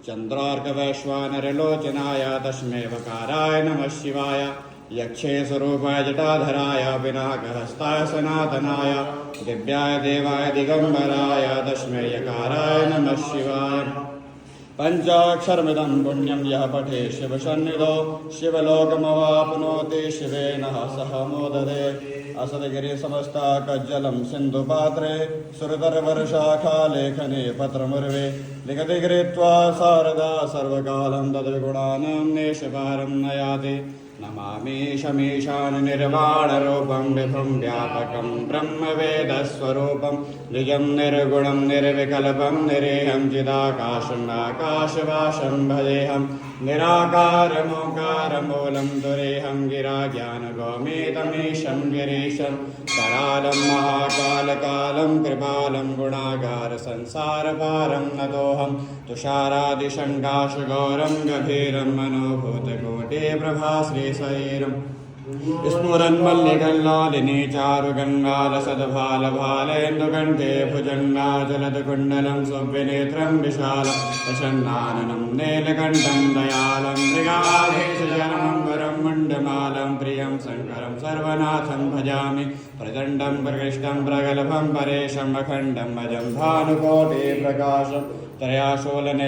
चन्द्रार्कवैश्वानरलोचनाय तस्मै वकाराय नमः शिवाय। यक्षे स्वरूपाय जटाधराय पिनाकहस्ताय सनातनाय दिव्याय देवाय दिगम्बराय तस्मै यकाराय नमः शिवाय। पञ्चाक्षरमिदं पुण्यं यः पठे शिवसन्निधौ शिवलोकमवाप्नोति शिवेन सह मोदते। असदगिरिसमस्ताकज्जलं सिन्धुपात्रे सुरतरवर्षाखालेखने पत्रमुर्वे लिखति गृहीत्वा शारदा सर्वकालं तद्विगुणानां नेशपारं न याति। नमामि शमीशाननिर्वाणरूपं विभुं व्यापकं ब्रह्मवेदस्वरूपं निजं निर्गुणं निर्विकल्पं निरेहं चिदाकाशं आकाशवासं भजेऽहं निराकारमोकारमूलं दुरेहं गिराज्ञानगोमेतमीशं गिरीशं करालं महाकालकालं कृपालं गुणागारसंसारपारं नतोऽहं तुषारादिशङ्काशगौरं गभीरं मनोभूतकोटिप्रभाश्रीशरीरम् स्फुरन्मल्लिकल्लालिनी चारुगङ्गालसद्भालभालेन्दुकण्ठे भुजङ्गाचलदकुण्डलं सुव्यनेत्रं विशालं प्रसन्नाननं नीलकण्ठं दयालं मृगाधीशजनमं वरं मुण्डमालं प्रियं शङ्करं सर्वनाथं भजामि। प्रचण्डं प्रकृष्टं प्रगल्भं परेशम् अखण्डम् अजं भानुकोटिप्रकाशं त्रयाशूलने